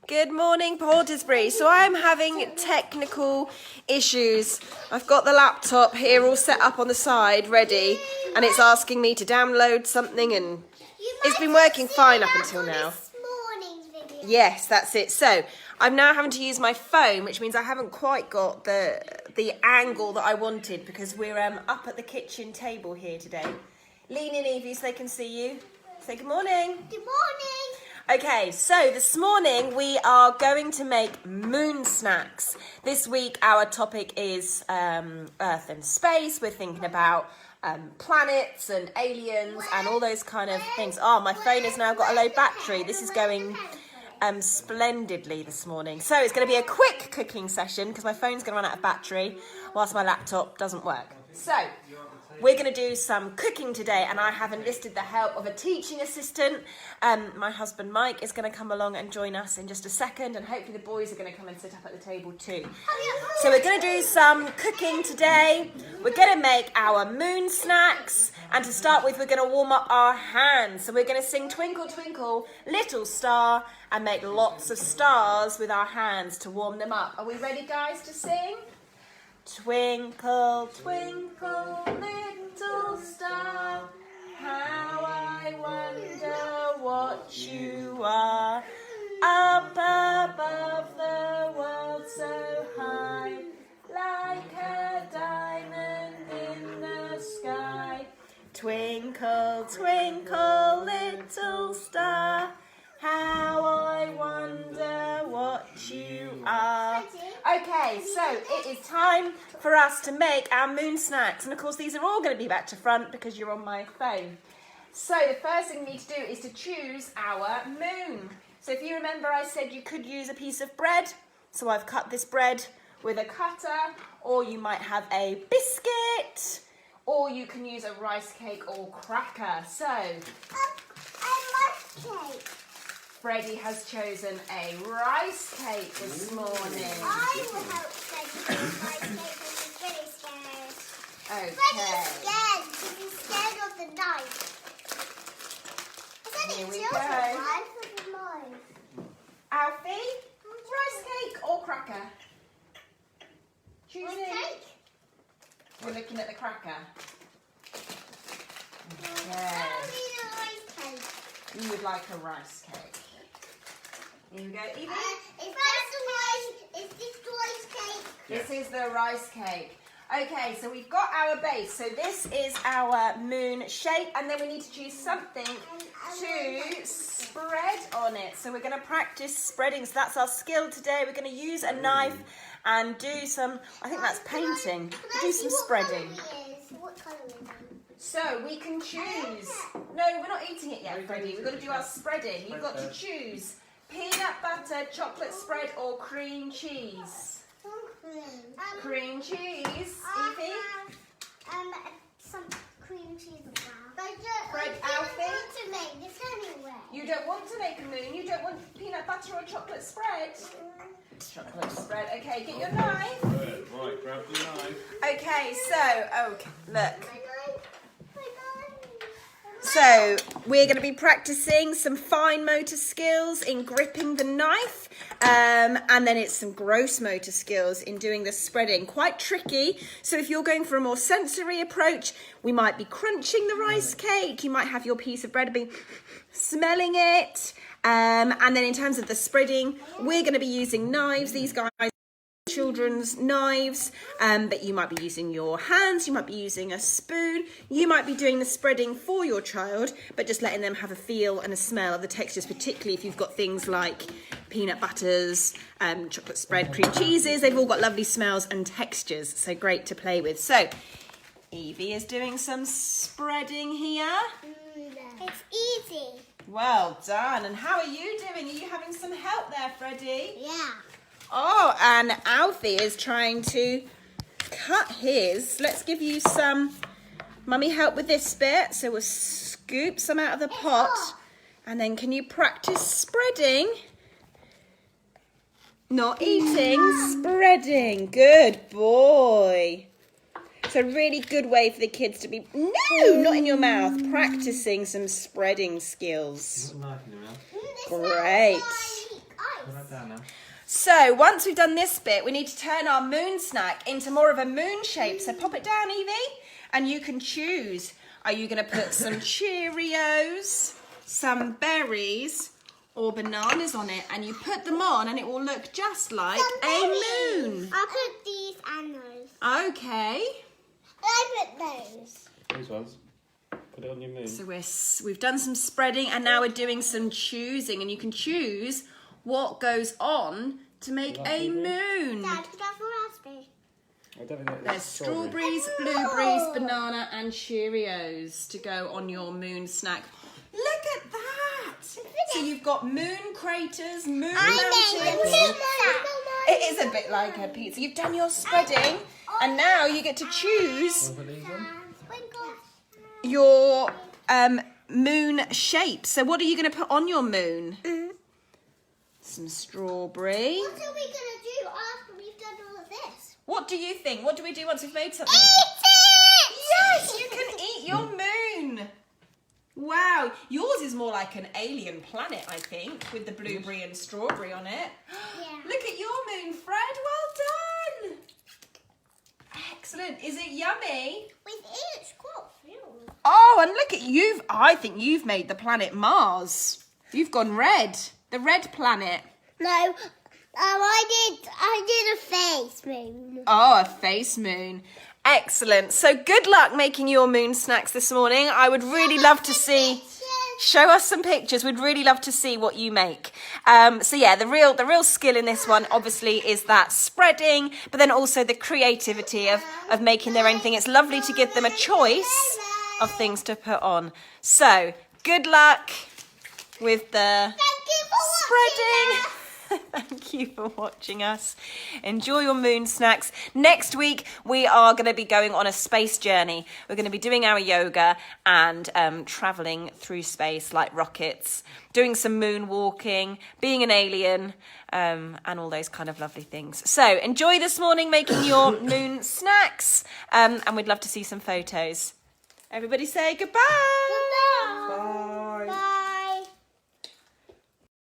Good morning, Portersbury. So I'm having technical issues. I've got the laptop here all set up on the side, ready, and it's asking me to download something, and it's been working fine up until now. Yes, that's it. So I'm now having to use my phone, which means I haven't quite got the angle that I wanted because we're up at the kitchen table here today. Lean in, Evie, so they can see you. Say good morning. Good morning. Okay, so this morning we are going to make moon snacks. This week our topic is Earth and space. We're thinking about planets and aliens and all those kind of things. Oh, my phone has now got a low battery. This is going splendidly this morning. So it's going to be a quick cooking session because my phone's going to run out of battery whilst my laptop doesn't work. So we're going to do some cooking today, and I have enlisted the help of a teaching assistant. My husband Mike is going to come along and join us in just a second, and hopefully the boys are going to come and sit up at the table too. So we're going to do some cooking today. We're going to make our moon snacks, and to start with we're going to warm up our hands. So we're going to sing Twinkle Twinkle Little Star and make lots of stars with our hands to warm them up. Are we ready, guys, to sing? Twinkle, twinkle, little star, how I wonder what you are. Up above the world so high, like a diamond in the sky. Twinkle, twinkle, little star, how I wonder what you are. Okay, so it is time for us to make our moon snacks. And of course, these are all going to be back to front because you're on my phone. So the first thing we need to do is to choose our moon. So if you remember, I said you could use a piece of bread. So I've cut this bread with a cutter, or you might have a biscuit, or you can use a rice cake or cracker. So A rice cake. Freddie has chosen a rice cake this morning. I will help Freddie with rice cake because he's really scared. Okay. Freddie's scared because he's scared of the knife. Here we It's go. knife with a knife. Alfie, rice cake or cracker? Choosing. Rice cake? We're looking at the cracker. I Okay. need a rice cake. You would like a rice cake. Here we go. Evie? Is this the rice cake? This is the rice cake. Okay, so we've got our base. So this is our moon shape, and then we need to choose something to spread on it. So we're going to practice spreading. So that's our skill today. We're going to use a knife and do some, I think that's painting. Do some spreading. What colour is it? So we can choose. No, we're not eating it yet, Freddie. We've got to do our spreading. You've got to choose peanut butter, chocolate spread, or cream cheese. Cream cheese, Evie. Some cream cheese as well. Fred, I Alfie? don't want to make this anyway. You don't want to make a moon. You don't want peanut butter or chocolate spread. Chocolate spread. Okay, get your knife. Good. Right, grab your knife. Okay, so look. So we're going to be practicing some fine motor skills in gripping the knife, and then it's some gross motor skills in doing the spreading. Quite tricky. So if you're going for a more sensory approach, we might be crunching the rice cake. You might have your piece of bread and be smelling it. And then in terms of the spreading, we're going to be using knives. These guys, children's knives, but you might be using your hands, you might be using a spoon, you might be doing the spreading for your child, but just letting them have a feel and a smell of the textures, particularly if you've got things like peanut butters, chocolate spread, cream cheeses. They've all got lovely smells and textures, so great to play with. So Evie is doing some spreading here. It's easy. Well done. And how are you doing? Are you having some help there, Freddie? Yeah. Oh, and Alfie is trying to cut his. Let's give you some. Mummy, help with this bit. So we'll scoop some out of the pot. And then can you practice spreading? Not eating, spreading. Good boy. It's a really good way for the kids to be, no, not in your mouth, practicing some spreading skills. Put a knife in your mouth. Great. Put that down So once we've done this bit, we need to turn our moon snack into more of a moon shape. So pop it down, Evie, and you can choose. Are you going to put some Cheerios, some berries, or bananas on it? And you put them on and it will look just like a moon. I'll put these and those. Okay. I put those. These ones. Put it on your moon. So we've done some spreading and now we're doing some choosing. And you can choose what goes on to make a moon. Dad, could I have a raspberry? I don't think There's strawberries, blueberries, banana and Cheerios to go on your moon snack. Look at that! So you've got moon craters, moon mountains. It is a bit like a pizza. You've done your spreading and now you get to choose Put these on. your moon shape. So what are you going to put on your moon? Some strawberry. What are we going to do after we've done all of this? What do you think? What do we do once we've made something? Eat it! Yes, you can eat your moon. Wow, yours is more like an alien planet, I think, with the blueberry and strawberry on it. Yeah. Look at your moon, Fred. Well done. Excellent. Is it yummy? With it, it's quite filled. Oh, and look at you. I think you've made the planet Mars. You've gone red. The red planet. No, I did a face moon. Oh, a face moon. Excellent. So good luck making your moon snacks this morning. I would really love to see. Show us some pictures. We'd really love to see what you make. So yeah, the real skill in this one obviously is that spreading, but then also the creativity of making their own thing. It's lovely to give them a choice of things to put on. So good luck with the spreading. Thank you for watching us. Enjoy your moon snacks. Next week, we are going to be going on a space journey. We're going to be doing our yoga and traveling through space like rockets, doing some moonwalking, being an alien, and all those kind of lovely things. So enjoy this morning making your moon snacks, and we'd love to see some photos. Everybody say goodbye. Goodbye. Bye.